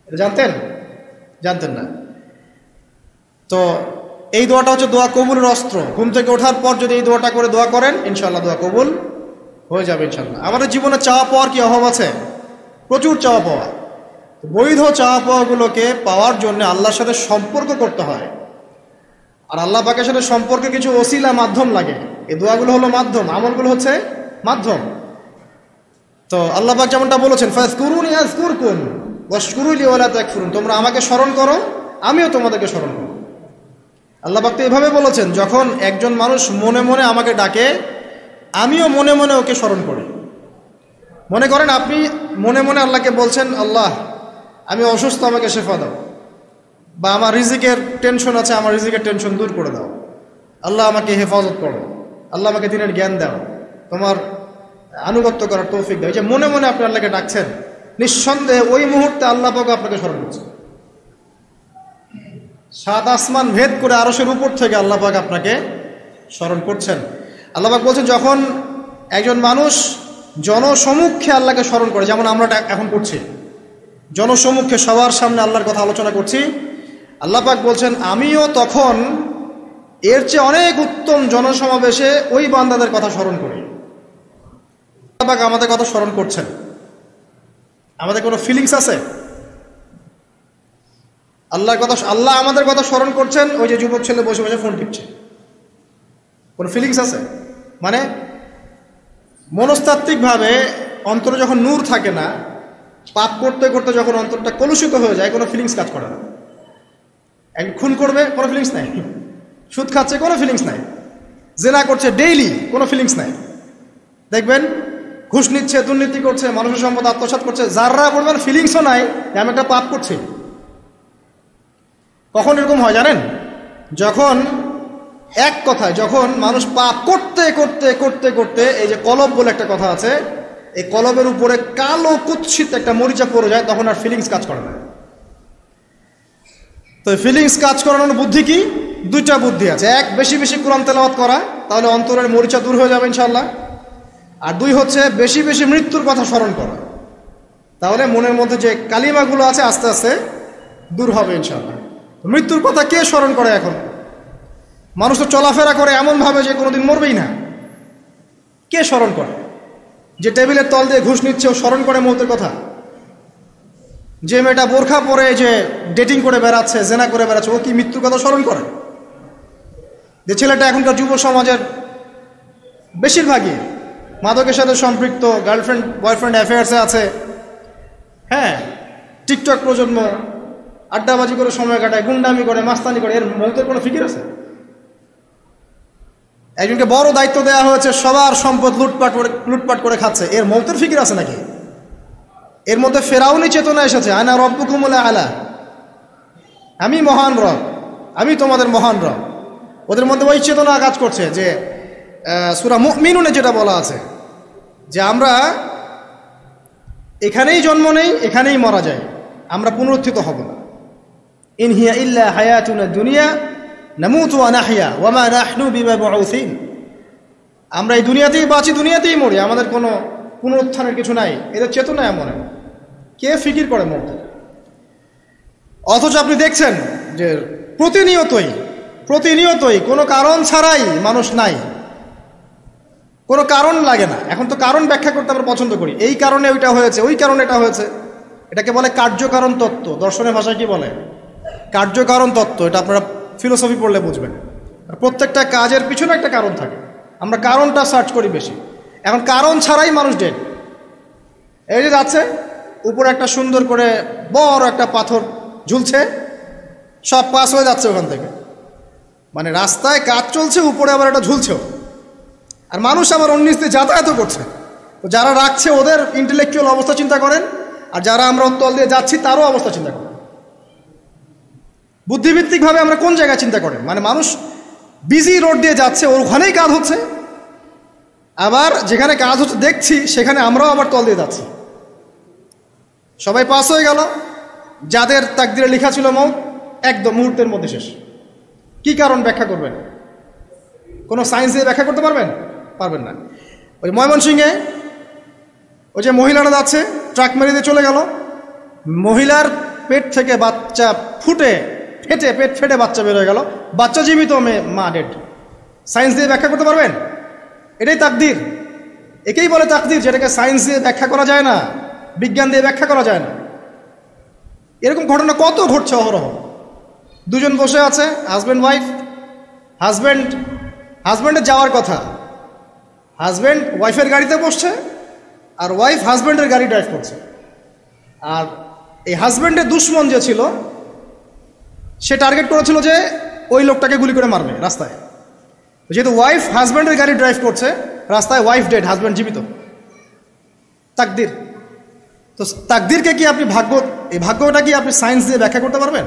এটা জানতেন? জানতেন না। তো এই দোয়াটা হচ্ছে দোয়া কবুলের অস্ত্র। ঘুম থেকে ওঠার পর যদি এই দোয়াটা করে দোয়া করেন, ইনশাআল্লাহ দোয়া কবুল হয়ে যাবে ইনশাআল্লাহ। আমাদের জীবনে চাওয়া পাওয়ার কি অভাব আছে? প্রচুর চাওয়া পাওয়া। বৈধ চাওয়া পাওয়াগুলোকে পাওয়ার জন্য আল্লাহর সাথে সম্পর্ক করতে হয়, আর আল্লাহ পাকের সাথে সম্পর্কে কিছু ওসিলা মাধ্যম লাগে। এই দোয়াগুলো হলো মাধ্যম, আমলগুলো হচ্ছে মাধ্যম। তো আল্লাহ পাক যেমনটা বলেছেন, ফাযকুরুনি আযকুরকুম ওয়াশকুরুলি ওয়ালা তাকফুরুন, তোমরা আমাকে স্মরণ করো, আমিও তোমাদেরকে স্মরণ করব। আল্লাহ পাক তো এভাবে বলেছেন, যখন একজন মানুষ মনে মনে আমাকে ডাকে, আমিও মনে মনে ওকে স্মরণ করি। মনে করেন আপনি মনে মনে আল্লাহকে বলছেন, আল্লাহ আমি অসুস্থ, আমাকে শেফা দাও, বা আমার রিজিকের টেনশন আছে, আমার রিজিকের টেনশন দূর করে দাও, আল্লাহ আমাকে হেফাজত করো, আল্লাহ আমাকে দিনের জ্ঞান দাও, তোমার আনুগত্য করার তৌফিক দাও। এই যে মনে মনে আপনি আল্লাহকে ডাকছেন, নিঃসন্দেহে ওই মুহূর্তে আল্লাহ পাক আপনাকে স্মরণ করছে। 7 আসমান ভেদ করে আরশের উপর থেকে আল্লাহ পাক আপনাকে স্মরণ করছেন। আল্লাহ পাক বলছেন, যখন একজন মানুষ জনসমুখে আল্লাহকে স্মরণ করে, যেমন আমরা এখন করছি, জনসমুখে সবার সামনে আল্লাহর কথা আলোচনা করছি, আল্লাহ পাক বলছেন আমিও তখন এর চেয়ে অনেক উত্তম জনসমাবেশে ওই বান্দাদের কথা স্মরণ করি। আল্লাহ পাক আমাদের কথা স্মরণ করছেন, আমাদের কোনো ফিলিংস আছে? আল্লাহ আমাদের কথা স্মরণ করছেন, ওই যে যুবক ছেলে বসে বসে ফোন টিপছে, কোনো ফিলিংস আছে? মানে মনস্তাত্ত্বিকভাবে অন্তরে যখন নূর থাকে না, পাপ করতে করতে যখন অন্তরটা কলুষিত হয়ে যায়, কোনো ফিলিংস কাজ করে না। এক খুন করবে, কোনো ফিলিংস নাই। সুদ খাচ্ছে, কোনো ফিলিংস নাই। জেনা করছে ডেইলি, কোনো ফিলিংস নাই। দেখবেন ঘুষ নিচ্ছে, দুর্নীতি করছে, মানুষের সম্পদ আত্মসাৎ করছে, যারা বলবেন ফিলিংসও নাই যে আমি একটা পাপ করছি। কখন এরকম হয় জানেন? যখন এক কথায় যখন মানুষ পাপ করতে করতে করতে করতে, এই যে কলব বলে একটা কথা আছে, এই কলবের উপরে কালো কুৎসিত একটা মরিচা পড়ে যায়, তখন আর ফিলিংস কাজ করে না। তো ফিলিংস কাজ করানোর বুদ্ধি কি? 2টা বুদ্ধি আছে। এক, বেশি বেশি কোরআন তেলাওয়াত করা, তাহলে অন্তরের মরিচা দূর হয়ে যাবে ইনশাআল্লাহ। আর 2 হচ্ছে বেশি বেশি মৃত্যুর কথা স্মরণ করা, তাহলে মনের মধ্যে যে কালিমাগুলো আছে আস্তে আস্তে দূর হবে ইনশাআল্লাহ। মৃত্যুর কথা কে স্মরণ করে এখন? মানুষ তো চলাফেরা করে এমনভাবে যে কোনোদিন মরবেই না। কে স্মরণ করে? যে টেবিলের তল দিয়ে ঘুষ নিচ্ছে, ও স্মরণ করে মৌতের কথা? যে মেয়েটা বোরখা পরে যে ডেটিং করে বেড়াচ্ছে, জেনা করে বেড়াচ্ছে, ও কি মৃত্যুর কথা স্মরণ করে? যে ছেলেটা এখনকার যুব সমাজের বেশিরভাগই মাদকের সাথে সম্পৃক্ত, গার্লফ্রেন্ড বয়ফ্রেন্ড অ্যাফেয়ার্সে আছে, হ্যাঁ, টিকটক প্রজন্ম, আড্ডাবাজি করে সময় কাটায়, গুন্ডামি করে, মাস্তানি করে, এর মৌতের কোনো ফিকির আছে? একজনকে বড় দায়িত্ব দেওয়া হয়েছে, সবার সম্পদ লুটপাট করে খাচ্ছে, এর মৌতের ফিকির আছে নাকি? এর মধ্যে ফেরাউনি চেতনা এসেছে, আনা রব্বুকুমুল আলা, আমি মহান রব, আমি তোমাদের মহান রব। ওদের মধ্যে ওই চেতনা কাজ করছে যে সূরা মুমিনুনে যেটা বলা আছে, যে আমরা এখানেই জন্ম নেই, এখানেই মারা যাই, আমরা পুনরুত্থিত হব না। ইন হিয়া ইল্লা হায়াতুনা দুনিয়া নামুতু ওয়া নাহইয়া ওয়া মা নাহনু বিমাবউসিন, আমরা এই দুনিয়াতেই বাঁচি, দুনিয়াতেই মরি, আমাদের কোনো পুনরুত্থানের কিছু নাই। এদের চেতনা এমন। কে ফিকির করে মত? অথচ আপনি দেখছেন যে প্রতিনিয়তই কোনো কারণ ছাড়াই মানুষ নাই, কোনো কারণ লাগে না। এখন তো কারণ ব্যাখ্যা করতে আমরা পছন্দ করি, এই কারণে ওইটা হয়েছে, ওই কারণে এটা হয়েছে। এটাকে বলে কার্যকারণ তত্ত্ব। দর্শনের ভাষায় কি বলে? কার্যকারণ তত্ত্ব। এটা আপনারা ফিলোসফি পড়লে বুঝবেন। প্রত্যেকটা কাজের পিছনে একটা কারণ থাকে, আমরা কারণটা সার্চ করি বেশি। এখন কারণ ছাড়াই মানুষ ডেড। এই যে যাচ্ছে, উপরে একটা সুন্দর করে বড় একটা পাথর ঝুলছে, সব পাস হয়ে যাচ্ছে ওখান থেকে। মানে রাস্তায় কাজ চলছে, উপরে আবার একটা ঝুলছেও, আর মানুষ আবার অন্যিস দিয়ে যাতায়াতও করছে। তো যারা রাখছে ওদের ইন্টেলেকচুয়াল অবস্থা চিন্তা করেন, আর যারা আমরা তল দিয়ে যাচ্ছি তারও অবস্থা চিন্তা করেন। বুদ্ধিভিত্তিকভাবে আমরা কোন জায়গায় চিন্তা করেন? মানে মানুষ বিজি রোড দিয়ে যাচ্ছে, ওখানেই কাজ হচ্ছে, আবার যেখানে কাজ হচ্ছে দেখছি সেখানে আমরাও আবার তল দিয়ে যাচ্ছি। সবাই পাস হয়ে গেল, যাদের তাকদিরে লেখা ছিল মৌত, একদম মুহূর্তের মধ্যে শেষ। কি কারণ ব্যাখ্যা করবেন? কোনো সায়েন্স দিয়ে ব্যাখ্যা করতে পারবেন? পারবেন না। ওই ময়মনসিংহে ওই যে মহিলারা যাচ্ছে, ট্রাক মেরে দিয়ে চলে গেল, মহিলার পেট থেকে বাচ্চা ফেটে পেট ফেটে বাচ্চা বের হয়ে গেল, বাচ্চা জীবিত, মা ডেড। সায়েন্স দিয়ে ব্যাখ্যা করতে পারবেন? এটাই তাকদীর। একেই বলে তাকদীর, যেটাকে সায়েন্স দিয়ে ব্যাখ্যা করা যায় না, বিজ্ঞান দিয়ে ব্যাখ্যা করা যায় না। এরকম ঘটনা কত ঘটছে অহরহ। দুজন বসে আছে, হাজব্যান্ড ওয়াইফ, হাজব্যান্ডের যাওয়ার কথা, হাজব্যান্ড ওয়াইফের গাড়িতে বসছে আর ওয়াইফ হাজব্যান্ডের গাড়ি ড্রাইভ করছে। আর এই হাজব্যান্ডের দুশ্মন যে ছিল সে টার্গেট করেছিল যে ওই লোকটাকে গুলি করে মারবে রাস্তায়। যেহেতু ওয়াইফ হাজব্যান্ডের গাড়ি ড্রাইভ করছে, রাস্তায় ওয়াইফ ডেড, হাজব্যান্ড জীবিত। তাকদীর। তো তাকদীরকে কি আপনি এই ভাগ্যটা কি আপনি সায়েন্স দিয়ে ব্যাখ্যা করতে পারবেন?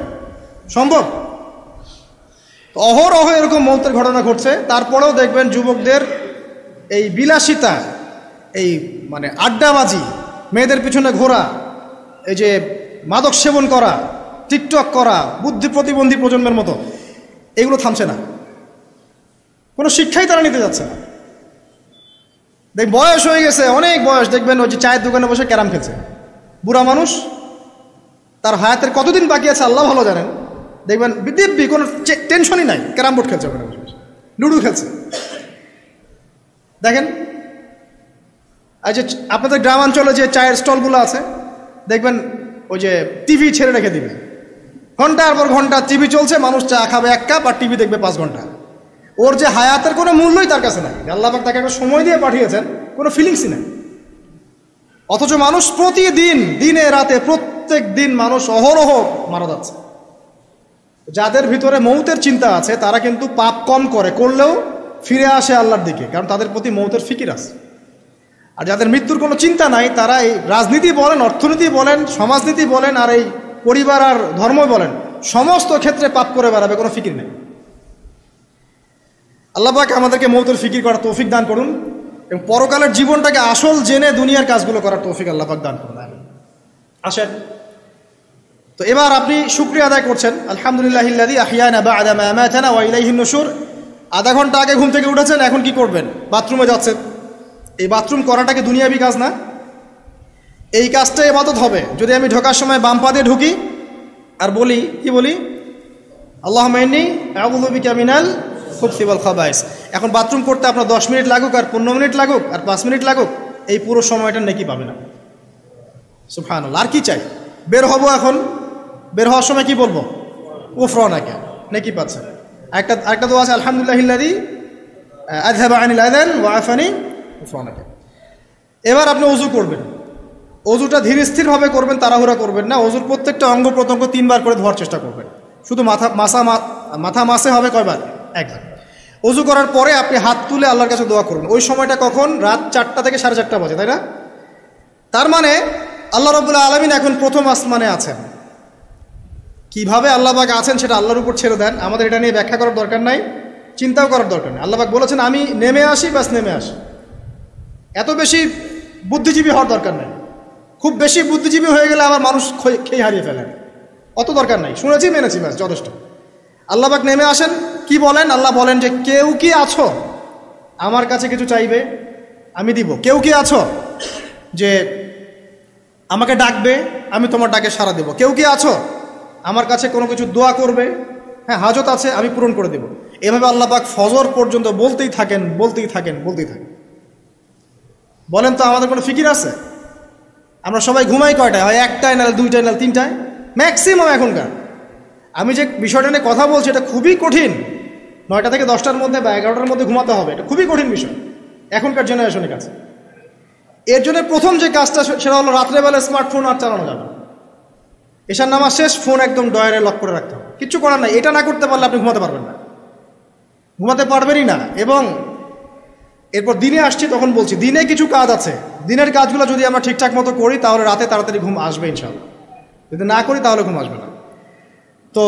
সম্ভব? অহরহ এরকম মৌতের ঘটনা ঘটছে। তারপরেও দেখবেন যুবকদের এই বিলাসিতা, এই আড্ডাবাজি, মেয়েদের পিছনে ঘোরা, এই যে মাদক সেবন করা, টিকটক করা, বুদ্ধি প্রতিবন্ধী প্রজন্মের মতো, এগুলো থামছে না। কোনো শিক্ষাই তারা নিতে যাচ্ছে না। বয়স হয়ে গেছে, অনেক বয়স, দেখবেন ওই যে চায়ের দোকানে বসে ক্যারাম খেলছে। বুড়া মানুষ, তার হায়াতের কতদিন বাকি আছে আল্লাহ ভালো জানেন। দেখবেন দিব্যি কোনো টেনশনই নাই, ক্যারাম বোর্ড খেলছে, ওখানে বসে লুডু খেলছে। দেখেন এই যে আপনাদের গ্রামাঞ্চলে যে চায়ের স্টলগুলো আছে, দেখবেন ওই যে টিভি ছেড়ে রেখে দিবে, ঘন্টার পর ঘন্টা টিভি চলছে, মানুষ চা খাবে 1 কাপ আর টিভি দেখবে 5 ঘন্টা। ওর যে হায়াতের কোনো মূল্যই তার কাছে নাই। আল্লাহ পাক তাকে একটা সময় দিয়ে পাঠিয়েছেন, কোনো ফিলিংসই নেই। অথচ মানুষ প্রতিদিন, দিনে রাতে, প্রত্যেক দিন মানুষ অহরহ মারা যাচ্ছে। যাদের ভিতরে মৌতের চিন্তা আছে তারা কিন্তু পাপ কম করলেও ফিরে আসে আল্লাহর দিকে, কারণ তাদের প্রতি মৌতের ফিকির আছে। আর যাদের মৃত্যুর কোনো চিন্তা নাই, তারা এই রাজনীতি বলেন, অর্থনীতি বলেন, সমাজনীতি বলেন, আর এই পরিবার আর ধর্ম বলেন, সমস্ত ক্ষেত্রে পাপ করে বেড়াবে, কোনো ফিকির নেই। আল্লাহ পাক আমাদেরকে মৌতের ফিকির করার তৌফিক দান করুন এবং পরকালের জীবনটাকে আসল জেনে দুনিয়ার কাজগুলো করার তৌফিক আল্লাহ পাক দান করুন। আসেন, তো এবার আপনি শুকরিয়া আদায় করছেন, আলহামদুলিল্লাহিল্লাযী আহইয়ানা বা'দা মা আমাতানা ওয়া ইলাইহিন নুশুর। আধা ঘন্টা আগে ঘুম থেকে উঠেছেন, এখন কি করবেন? বাথরুমে যাচ্ছেন। এই বাথরুম করাটাকে দুনিয়াবি কাজ না? এই কাজটা ইবাদত হবে যদি আমি ঢোকার সময় বাম পা দিয়ে ঢুকি আর বলি, কি বলি? আল্লাহুম্মা ইন্নী আউযু বিকা মিনাল খুবসি ওয়াল খাবাইস। এখন বাথরুম করতে আপনার 10 মিনিট লাগুক আর 15 মিনিট লাগুক আর 5 মিনিট লাগুক, এই পুরো সময়টা নেকি পাবে না। সুবহানাল্লাহ। আর কি চাই? বের হব, এখন বের হওয়ার সময় কি বলবো? গুফরানাকা, নেকি পাচ্ছেন। একটা দোয়া আছে, আলহামদুলিল্লাহিল্লাযী আযহাবা আনিল আযান ওয়া আফানি গুফরানাকা। এবার আপনি ওযু করবেন। ওযুটা ধীর স্থিরভাবে করবেন, তাড়াহুড়া করবেন না। ওযুর প্রত্যেকটা অঙ্গ প্রত্যঙ্গ 3 বার করে ধোয়ার চেষ্টা করবেন। শুধু মাথা মাসে হবে কয়বার? 1 বার। ওযু করার পরে আপনি হাত তুলে আল্লাহর কাছে দোয়া করবেন। ওই সময়টা কখন? রাত 4টা থেকে 4:30 বাজে, তাই না? তার মানে আল্লাহ রাব্বুল আলামিন এখন প্রথম আসমানে আছেন। কিভাবে আল্লাহ পাক আছেন সেটা আল্লাহর উপর ছেড়ে দেন, আমাদের এটা নিয়ে ব্যাখ্যা করার দরকার নাই, চিন্তাও করার দরকার নেই। আল্লাহ পাক বলেছেন আমি নেমে আসি, বাস নেমে আসি। এত বেশি বুদ্ধিজীবী হওয়ার দরকার নেই। খুব বেশি বুদ্ধিজীবী হয়ে গেলে আবার মানুষ খেয়ে হারিয়ে ফেলে, অত দরকার নাই। শুনেছি, মেনেছি, ব্যাস যথেষ্ট। আল্লাহ পাক নেমে আসেন, কি বলেন? আল্লাহ বলেন যে কেউ কি আছো আমার কাছে কিছু চাইবে, আমি দিব। কেউ কি আছো যে আমাকে ডাকবে, আমি তোমার ডাকে সাড়া দেব। কেউ কি আছো আমার কাছে কোনো কিছু দোয়া করবে, হ্যাঁ হাজত আছে, আমি পূরণ করে দেব। এভাবে আল্লাহ পাক ফজর পর্যন্ত বলতেই থাকেন। বলেন তো আমাদের কোনো ফিকির আছে? আমরা সবাই ঘুমাই কয়টায়? হয় 1টায়, নাহলে 2টায়, নাহলে 3টায়, ম্যাক্সিমাম এখনকার। আমি যে বিষয়টা নিয়ে কথা বলছি এটা খুবই কঠিন। 9টা থেকে 10টার মধ্যে বা 11টার মধ্যে ঘুমাতে হবে, এটা খুবই কঠিন বিষয় এখনকার জেনারেশনের কাছে। এর জন্য প্রথম যে কাজটা সেটা হলো রাত্রেবেলা স্মার্টফোন আর চালানো যাবে। এশার নামাজ শেষ, ফোন একদম ডয়ারে লক করে রাখতে হবে। কিচ্ছু করার নাই। এটা না করতে পারলে আপনি ঘুমাতে পারবেন না, ঘুমাতে পারবেনই না। এবং এরপর দিনে আসছি, তখন বলছি দিনে কিছু কাজ আছে। দিনের কাজগুলো যদি আমরা ঠিকঠাক মতো করি তাহলে রাতে তাড়াতাড়ি ঘুম আসবে ইনশাআল্লাহ। যদি না করি তাহলে ঘুম আসবে না। তো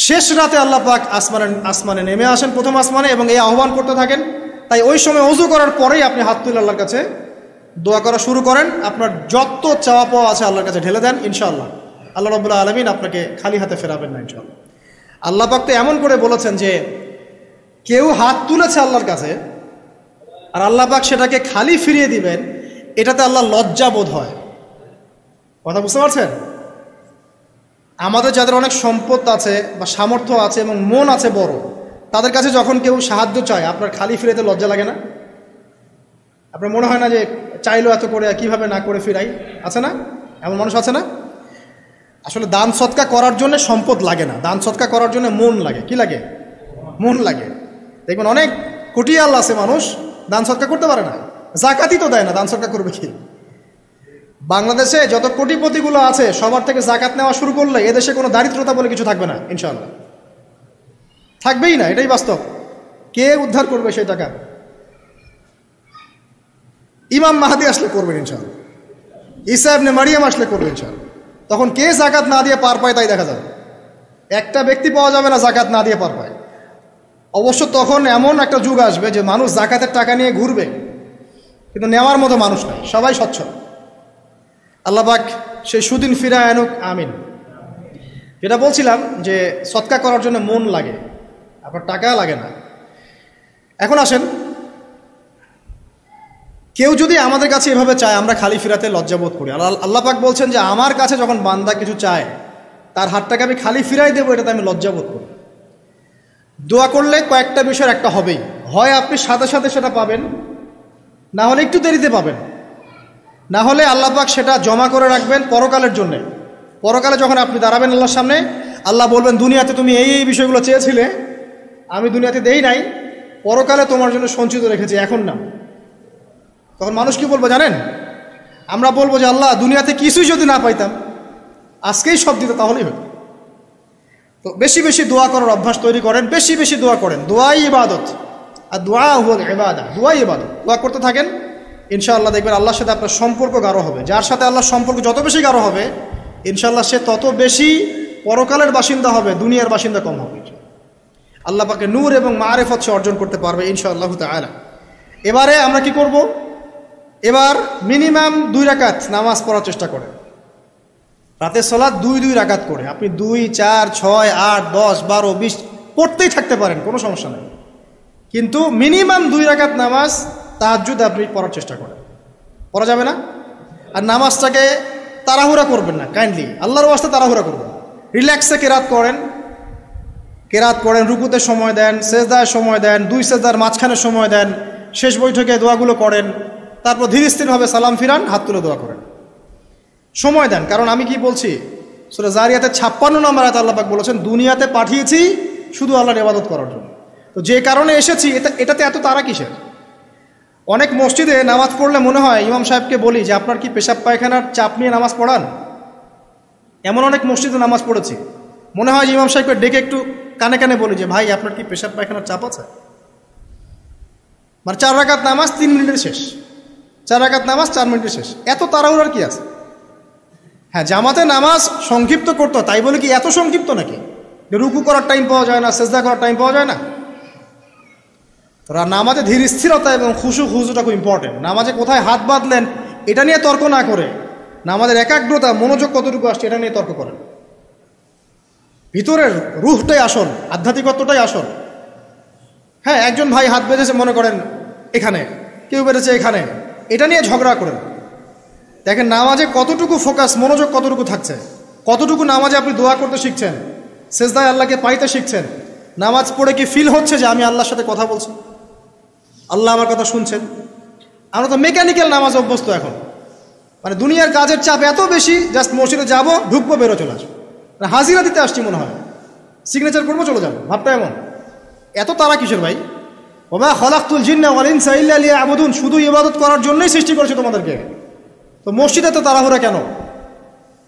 শেষ রাতে আল্লাহ পাক আসমানে নেমে আসেন, প্রথম আসমানে, এবং এই আহ্বান করতে থাকেন। তাই ওই সময় ওযু করার পরেই আপনি হাত তুলে আল্লাহর কাছে দোয়া করা শুরু করেন। আপনার যত চাওয়া পাওয়া আছে আল্লাহর কাছে ঢেলে দেন, ইনশাআল্লাহ আল্লাহ রাব্বুল আলামিন আপনাকে খালি হাতে ফেরাবেন না ইনশাআল্লাহ। আল্লাহ পাক তো এমন করে বলেছেন যে কেউ হাত তুলেছে আল্লাহর কাছে আর আল্লাহ পাক সেটাকে খালি ফিরিয়ে দিবেন, এটাতে আল্লাহ লজ্জা বোধ হয়। কথা বুঝতে পারছেন? আমাদের যাদের অনেক সম্পদ আছে বা সামর্থ্য আছে এবং মন আছে বড়, তাদের কাছে যখন কেউ সাহায্য চায় আপনার খালি ফিরাইতে লজ্জা লাগে না? আপনার মনে হয় না যে চাইলো এত করে কিভাবে না করে ফিরাই? আছে না এমন মানুষ? আছে না? আসলে দান সৎকা করার জন্য সম্পদ লাগে না, দান সৎকা করার জন্য মন লাগে। কি লাগে? মন লাগে। দেখবেন অনেক কোটিয়াল আছে মানুষ, দান সৎকা করতে পারে না, জাকাতই তো দেয় না, দান সৎকা করবে কি? বাংলাদেশে যত কোটিপতিগুলো আছে সবার থেকে জাকাত নেওয়া শুরু করলে এদেশে কোনো দারিদ্রতা বলে কিছু থাকবে না, ইনশাআল্লাহ থাকবেই না, এটাই বাস্তব। কে উদ্ধার করবে সেই টাকা? ইমাম মাহাদি আসলে করবেন ইনশাআল্লাহ, ঈসা ইবনে মারিয়াম আসলে করবেন ইনশাআল্লাহ। তখন কে জাকাত না দিয়ে পার পায় তাই দেখা যাবে। একটা ব্যক্তি পাওয়া যাবে না জাকাত না দিয়ে পার পায়। অবশ্য তখন এমন একটা যুগ আসবে যে মানুষ জাকাতের টাকা নিয়ে ঘুরবে, কিন্তু নেওয়ার মতো মানুষ নাই, সবাই সচ্ছল। আল্লাহ পাক সেই সুদিন ফিরায় আনুক, আমিন। যেটা বলছিলাম যে সৎকা করার জন্য মন লাগে, আপনার টাকা লাগে না। এখন আসেন, কেউ যদি আমাদের কাছে এভাবে চায় আমরা খালি ফিরাতে লজ্জাবোধ করি। আল্লাহ পাক বলছেন যে আমার কাছে যখন বান্দা কিছু চায় তার হাতটাকে আমি খালি ফিরাই দেবো, এটাতে আমি লজ্জাবোধ করি। দোয়া করলে কয়েকটা বিষয়ের একটা হবেই, হয় আপনি সাথে সাথে সেটা পাবেন, না হলে একটু দেরিতে পাবেন, না হলে আল্লাহ পাক সেটা জমা করে রাখবেন পরকালের জন্যে। পরকালে যখন আপনি দাঁড়াবেন আল্লাহর সামনে, আল্লাহ বলবেন দুনিয়াতে তুমি এই এই বিষয়গুলো চেয়েছিলে, আমি দুনিয়াতে দেই নাই, পরকালে তোমার জন্য সঞ্চিত রেখেছি, এখন না। তখন মানুষ কি বলবো জানেন? আমরা বলবো যে আল্লাহ দুনিয়াতে কিছুই যদি না পাইতাম, আজকেই সব দিত তাহলেই হতো। তো বেশি বেশি দোয়া করার অভ্যাস তৈরি করেন, বেশি বেশি দোয়া করেন। দোয়াই ইবাদত, আর দোয়া হুয়াল ইবাদা, দোয়াই ইবাদত। দোয়া করতে থাকেন, ইনশাআল্লাহ দেখবেন আল্লাহর সাথে আপনার সম্পর্ক গাঢ় হবে। যার সাথে আল্লাহর সম্পর্ক যত বেশি গাঢ় হবে, ইনশাআল্লাহ সে তত বেশি পরকালের বাসিন্দা হবে, দুনিয়ার বাসিন্দা কম হবে। আল্লাহ পাকে নূর এবং মারিফত সে অর্জন করতে পারবে ইনশাআল্লাহ তাআলা। এবারে আমরা কি করব? এবার মিনিমাম 2 রাকাত নামাজ পড়ার চেষ্টা করেন। রাতের সালাত 2 রাকাত করে আপনি 2, 4, 6, 8, 10, 12, 20 পড়তেই থাকতে পারেন, কোনো সমস্যা নেই। কিন্তু মিনিমাম 2 রাকাত নামাজ তাহাজ্জুদ আপনি পড়ার চেষ্টা করেন। পড়া যাবে না? আর নামাজটাকে তাড়াহুড়া করবেন না, কাইন্ডলি আল্লাহর ওয়াস্তে তাড়াহুড়া করবেন। রিল্যাক্সে কেরাত করেন, রুকুতে সময় দেন, সেজদায় সময় দেন, 2 সেজদার মাঝখানে সময় দেন, শেষ বৈঠকে দোয়াগুলো করেন, তারপর ধীর স্থিরভাবে সালাম ফিরান, হাত তুলে দোয়া করেন, সময় দেন। কারণ আমি কি বলছি, সূরা জারিয়াতে 56 নম্বর আয়াতে আল্লাহ পাক বলেছেন দুনিয়াতে পাঠিয়েছি শুধু আল্লাহর ইবাদত করার জন্য। তো যে কারণে এসেছি এটাতে এত তাড়া কিসের? অনেক মসজিদে নামাজ পড়লে মনে হয় ইমাম সাহেবকে বলি যে আপনার কি পেশাব পায়খানার চাপ নিয়ে নামাজ পড়ান? এমন অনেক মসজিদে নামাজ পড়েছি, মনে হয় যে ইমাম সাহেবকে ডেকে একটু কানে কানে বলি যে ভাই আপনার কি পেশাব পায়খানার চাপ আছে? মানে 4 রাকাত নামাজ 3 মিনিটের শেষ, 4 রাকাত নামাজ 4 মিনিটের শেষ, এত তাড়াহুড়ার কি আছে? হ্যাঁ, জামাতে নামাজ সংক্ষিপ্ত করতো, তাই বলে কি এত সংক্ষিপ্ত নাকি রুকু করার টাইম পাওয়া যায় না, সেজদা করার টাইম পাওয়া যায় না? তোরা নামাজে ধীর স্থিরতা এবং খুশুটা খুব ইম্পর্টেন্ট। নামাজে কোথায় হাত বাঁধলেন এটা নিয়ে তর্ক না করে, নামাজের একাগ্রতা মনোযোগ কতটুকু আসছে এটা নিয়ে তর্ক করেন। ভিতরের রুহটাই আসল, আধ্যাত্মিকত্বটাই আসল। হ্যাঁ, একজন ভাই হাত বেঁধেছে মনে করেন এখানে, কেউ বেঁধেছে এখানে, এটা নিয়ে ঝগড়া করেন। দেখেন নামাজে কতটুকু ফোকাস, মনোযোগ কতটুকু থাকছে, কতটুকু নামাজে আপনি দোয়া করতে শিখছেন, সেজদায় আল্লাহকে পাইতে শিখছেন, নামাজ পড়ে কি ফিল হচ্ছে যে আমি আল্লাহর সাথে কথা বলছি, আল্লাহ আমার কথা শুনছেন? আমরা তো মেকানিক্যাল নামাজ অভ্যস্ত এখন, মানে দুনিয়ার কাজের চাপ এত বেশি, জাস্ট মসজিদে যাবো, ঢুকবো, বেরো, চলে আসবো, হাজিরা দিতে আসছি মনে হয়, সিগনেচার করবো, চলে যাবো, ভাবটা এমন। এত তারা কিসের ভাই? ওমা খালাকতুল জিন্না ওয়াল ইনসা ইল্লা লিয়াবুদুন, শুধু ইবাদত করার জন্যই সৃষ্টি করেছে তোমাদেরকে। তো মসজিদে তো তাড়াহুড়া কেন?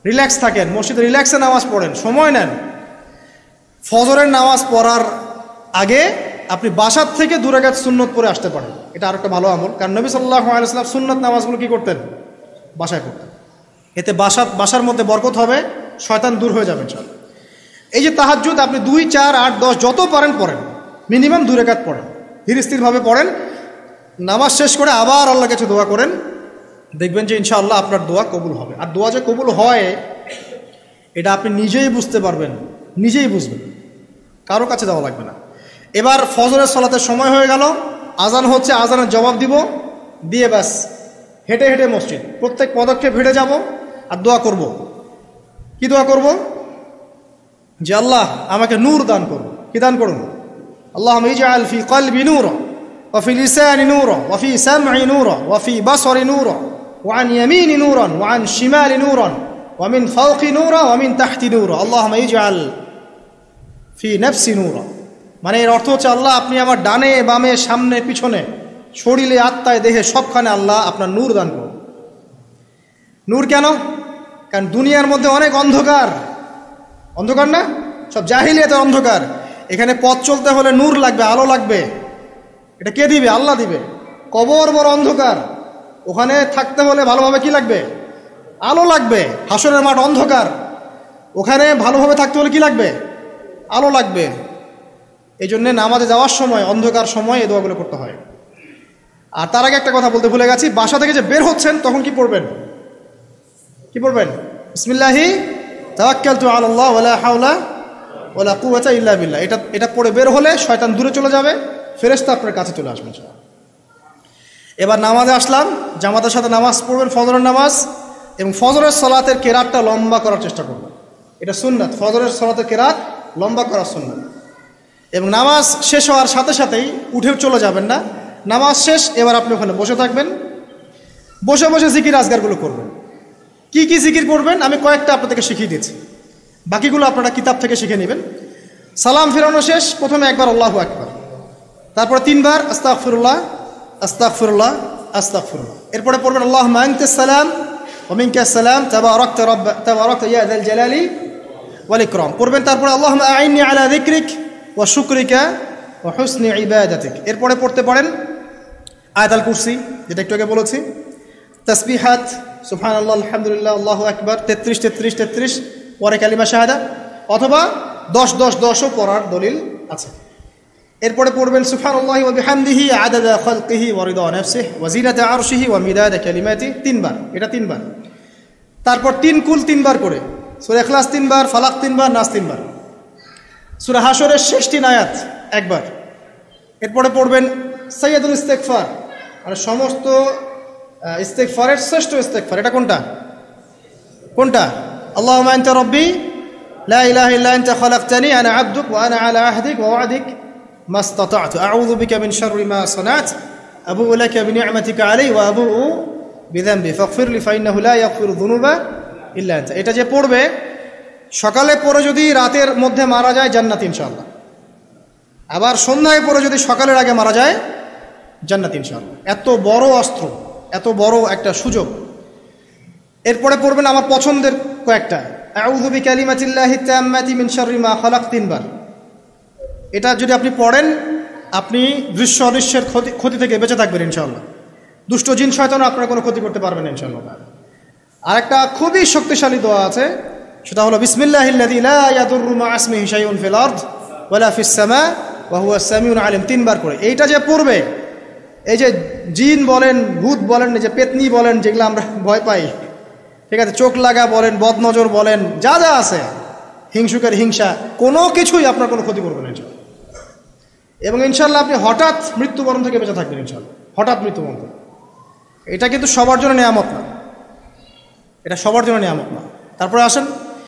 রিল্যাক্স থাকেন, মসজিদে রিল্যাক্সে নামাজ পড়েন, সময় নেন। ফজরের নামাজ পড়ার আগে আপনি বাসার থেকে 2 রাকাত সুন্নত পড়ে আসতে পারেন, এটা আরেকটা ভালো আমল। কারণ নবী সাল্লাল্লাহু আলাইহি ওয়াসাল্লাম সুন্নত নামাজগুলো কি করতেন? বাসায় করতেন। এতে বাসার মধ্যে বরকত হবে, শয়তান দূর হয়ে যাবে ইনশাআল্লাহ। এই যে তাহাজ্জুদ আপনি 2, 4, 8, 10 যত পারেন পড়েন, মিনিমাম 2 রাকাত পড়েন, ধীর স্থিরভাবে পড়েন। নামাজ শেষ করে আবার আল্লাহর কাছে দোয়া করেন, দেখবেন যে ইনশাআল্লাহ আপনার দোয়া কবুল হবে। আর দোয়া যে কবুল হয় এটা আপনি নিজেই বুঝতে পারবেন, নিজেই বুঝবেন, কারো কাছে যাওয়া লাগবে না। এবার ফজরের সালাতের সময় হয়ে গেল, আজান হচ্ছে, আজানের জবাব দিয়ে ব্যাস হেঁটে হেঁটে মসজিদ, প্রত্যেক পদক্ষেপ হেঁটে যাব আর দোয়া করব। কি দোয়া করব? যে আল্লাহ আমাকে নূর দান করুন। কি দান করুন? আল্লাহুম্মা ইজআল ফি কলবি নূরা ওয়া ফি লিসানি নূরা ওয়া ফি সামঈ নূরা ওয়া ফি বাসরি নূরা ওয়া আন ইয়ামিনি নূরান ওয়া আন শিমালি নূরান ওয়া মিন ফাওকি নূরা ওয়া মিন তাহতি নূরা আল্লাহুম্মা ইজআল ফি নাফসি নূরা। মানে এর অর্থ হচ্ছে আল্লাহ আপনি আমার ডানে বামে সামনে পিছনে শরীরে আত্মায় দেহে সবখানে আল্লাহ আপনার নূর দান করুন। নূর কেন? কারণ দুনিয়ার মধ্যে অনেক অন্ধকার, অন্ধকার না? সব জাহিলিয়াতের অন্ধকার। এখানে পথ চলতে হলে নূর লাগবে, আলো লাগবে। এটা কে দিবে? আল্লাহ দিবে। কবর বড় অন্ধকার, ওখানে থাকতে হলে ভালোভাবে কি লাগবে? আলো লাগবে। হাসরের মাঠ অন্ধকার, ওখানে ভালোভাবে থাকতে হলে কি লাগবে? আলো লাগবে। এই জন্যে নামাজে যাওয়ার সময় অন্ধকার সময় এই দোয়াগুলো করতে হয়। আর তার আগে একটা কথা বলতে ভুলে গেছি, বাসা থেকে যে বের হচ্ছেন তখন কি পড়বেন? কি পড়বেন? বিসমিল্লাহি তাওয়াক্কালতু আলাল্লাহ ওয়ালা হাওলা ওয়ালা কুওয়াতা ইল্লা বিল্লাহ। এটা পড়ে বের হলে শয়তান দূরে চলে যাবে, ফেরেশতা আপনার কাছে চলে আসবে। এবার নামাজে আসলাম, জামাতের সাথে নামাজ পড়বেন, ফজরের নামাজ, এবং ফজরের সালাতের কেরাতটা লম্বা করার চেষ্টা করবেন। এটা সুন্নাত, ফজরের সালাতের কেরাত লম্বা করা সুন্নাত। এবং নামাজ শেষ হওয়ার সাথে সাথেই উঠে চলে যাবেন না। নামাজ শেষ, এবার আপনি ওখানে বসে থাকবেন, বসে বসে জিকির আজগারগুলো করবেন। কি কি জিকির করবেন আমি কয়েকটা আপনাদেরকে শিখিয়ে দিচ্ছি, বাকিগুলো আপনারা কিতাব থেকে শিখে নেবেন। সালাম ফেরানো শেষ, প্রথমে একবার আল্লাহু আকবার, তারপরে 3 বার আস্তাগফিরুল্লাহ আস্তাগফিরুল্লাহ আস্তাগফিরুল্লাহ। এরপরে পড়বেন আল্লাহুম্মা আনতাস সালাম ওয়া মিনকাস সালাম তাবারাকতা ইয়া যাল জালালি ওয়াল ইকরাম পড়বেন। তারপরে আল্লাহুম্মা আইন্নি আলা যিকরিক ওয়া শুকরিকা ওয়া হুসনি ইবাদাতিক। এরপরে পড়তে পারেন আয়াতুল কুরসি, যেটা একটু আগে বলেছি, তাসবিহাত সুবহানাল্লাহ আলহামদুলিল্লাহ আল্লাহু আকবার 33 33 33, পরে কালিমা শাহাদা, অথবা 10 10 10ও পড়ার দলিল আছে। এরপরে পড়বেন সুবহানাল্লাহি ওয়া বিহামদিহি আদাদা খালকিহি ওয়া রিদা নাফসিহি ওয়া জিনাতা আরশিহি ওয়া মিদাদা কালিমাতি 3 বার, এটা 3 বার। তারপর 3 কুল 3 বার করে, সূরা ইখলাস 3 বার, ফালাক 3 বার, নাস 3 বার, সূরা হাশরের শেষ 3 আয়াত একবার। এরপরে পড়বেন সাইয়্যিদুল ইস্তিগফার, মানে সমস্ত ইস্তিগফারের শ্রেষ্ঠ ইস্তিগফার। এটা কোনটা? কোনটা? আল্লাহুম্মা আনতা রাব্বি লা ইলাহা ইল্লা আনতা খালাকতানি আনা আবদুক ওয়া আনা আলা আহদিক ওয়া ওয়া'দিক মাসতাতা'তু আউযু বিকা মিন শাররি মা সানা'ত আবুউ লাকা বিনি'মাতিকা আলাইহি ওয়া আবুউ বিযানবি ফাগফিরলি ফাইন্নাহু লা ইয়াগফিরু যুনুবা ইল্লা আনতা। এটা যে পড়বে সকালে পড়ে যদি রাতের মধ্যে মারা যায় জান্নাত ইনশাআল্লাহ, আবার সন্ধ্যায় পড়ে যদি সকালের আগে মারা যায় জান্নাত ইনশাআল্লাহ। এত বড় অস্ত্র, এত বড় একটা সুযোগ। এরপরে পড়বেন আমার পছন্দের কয়েকটা, আউযু বিকালিমাতিল্লাহি তাম্মাতি মিন শাররি মা খালাক 3 বার। এটা যদি আপনি পড়েন আপনি দৃশ্য অদৃশ্যের ক্ষতি থেকে বেঁচে থাকবেন ইনশাআল্লাহ। দুষ্ট জিন শয়তানও আপনার কোনো ক্ষতি করতে পারবে না ইনশাআল্লাহ। আর একটা খুবই শক্তিশালী দোয়া আছে, সেটা হলো বিসমিল্লাহিল্লাযী লা ইয়াদুররু মা ইসমিহি শাইউন ফিল আরদ ওয়ালা ফিস সামা ওয়া হুয়াস সামিউল আলিম 3 বার করে। এইটা যে পড়বে, এই যে জিন বলেন, ভূত বলেন, যে পেতনি বলেন, যেগুলো আমরা ভয় পাই, ঠিক আছে, চোখ লাগা বলেন, বদনজর বলেন, যা যা আছে, হিংসুকের হিংসা, কোনো কিছুই আপনার কোনো ক্ষতি করবে না ইনশাআল্লাহ। এবং ইনশাআল্লাহ আপনি হঠাৎ মৃত্যুবরণ থেকে বেঁচে থাকবেন ইনশাআল্লাহ, হঠাৎ মৃত্যুবরণ থেকে। এটা কিন্তু সবার জন্য নিয়ামত না, এটা সবার জন্য নিয়ামত না। তারপরে আসেন